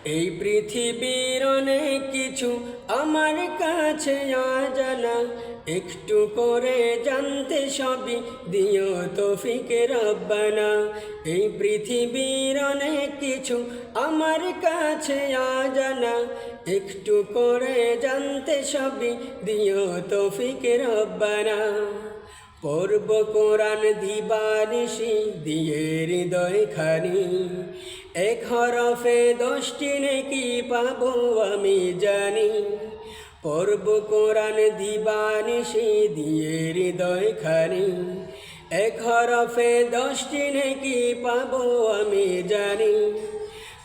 এই পৃথিবীর অনেক কিছু আমার কাছে অজানা, একটু করে জানতে সবই দিও তৌফিক রব্বানা। এই পৃথিবীর অনেক কিছু আমার কাছে অজানা, একটু করে জানতে সবই দিও তৌফিক রব্বানা। পড়ব কোরআন দিবানিশি দিয়ে হৃদয় খানি, এক হরফে 10টি নেকি পাবো আমি জানি। পড়ব কোরআন দিবানিশি দিয়ে হৃদয় খানি, এক হরফে 10টি নেকি পাবো আমি জানি।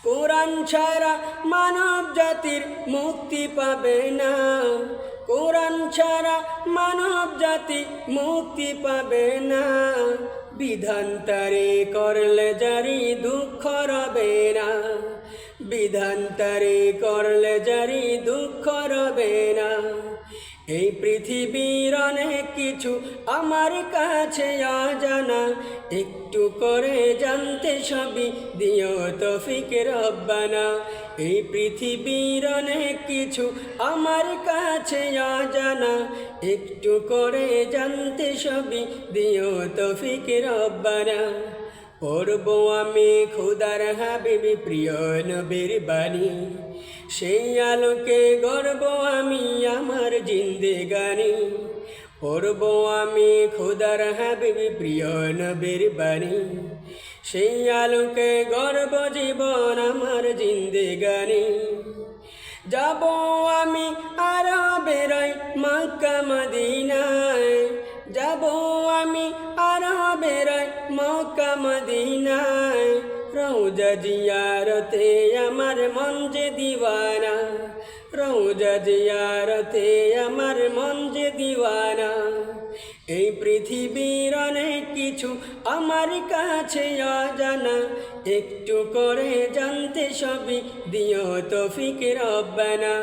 কোরআন ছাড়া মানব জাতির মুক্তি পাবে না, কোরআন ছাড়া মানব জাতি মুক্তি পাবে না। বিধান তারে করলে জারি দুঃখ রবে না, বিধান তারে করলে জারি দুঃখ রবে না। এই পৃথিবীর অনেক কিছু আমার কাছে অজানা, একটু করে জানতে সবই দিও তৌফিক রব্বানা। এই পৃথিবীর অনেক কিছু আমার কাছে অজানা, একটু করে জানতে সবই দিও তৌফিক রব্বানা। পড়ব আমি খোদার হাবিবি প্রিয় নবীর বাণী, সেই আলোকে গড়ব আমি আমার জিন্দেগানি। পড়ব আমি খোদার হাবিবি প্রিয় নবীর বাণী, সেই আলোকে গড়ব জীবন আমার জিন্দেগানি। যাব আমি আরবের মক্কা মদিনায়, যাব আমি আরবের মক্কা মদিনায়। রওজা জিয়ারতে আমার মন যে দিওয়ানা, রওজা জিয়ারতে আমার মন যে দিওয়ানা। এই পৃথিবীর অনেক কিছু আমার কাছে অজানা, একটু করে জানতে সবই দিও তৌফিক রব্বানা।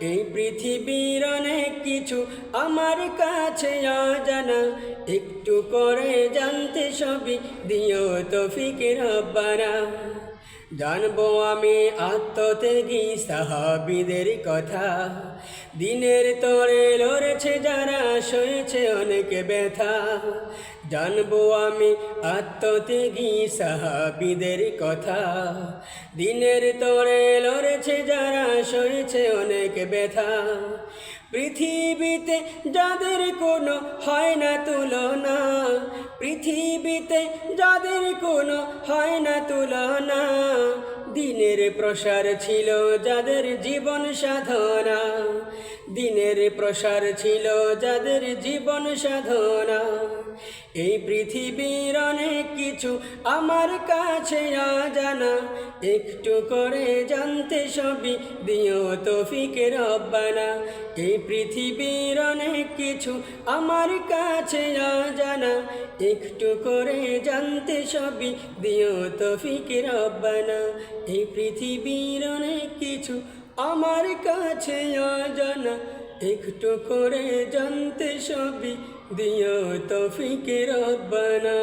এই পৃথিবীর অনেক কিছু আমার কাছে অজানা, একটু করে জানতে সবই দিও তৌফিক রব্বানা। জানবো আমি আত্মত্যাগী সাহাবীদের কথা, দিনের তরে লড়েছে যারা সয়েছে অনেক ব্যথা। জানবো আমি আত্মত্যাগী সাহাবীদের কথা, দিনের তরে লড়েছে যারা সয়েছে অনেক ব্যথা। পৃথিবীতে যাদের কোনো হয় না তুলনা, পৃথিবীতে যাদের কোনো হয় না তুলনা। দিনের প্রসার ছিল যাদের জীবন সাধনা, দিনের প্রসার ছিল যাদের জীবন সাধনা। এই পৃথিবীর অনেক কিছু আমার কাছে অজানা, একটু করে জানতে সবই দিও তৌফিক রব্বানা। এই পৃথিবীর অনেক কিছু আমার কাছে অজানা, একটু করে জানতে সবই দিও তৌফিক রব্বানা। এই পৃথিবীর অনেক কিছু আমার কাছে অজানা, একটু করে জানতে সবই দিও তৌফিক রব্বানা।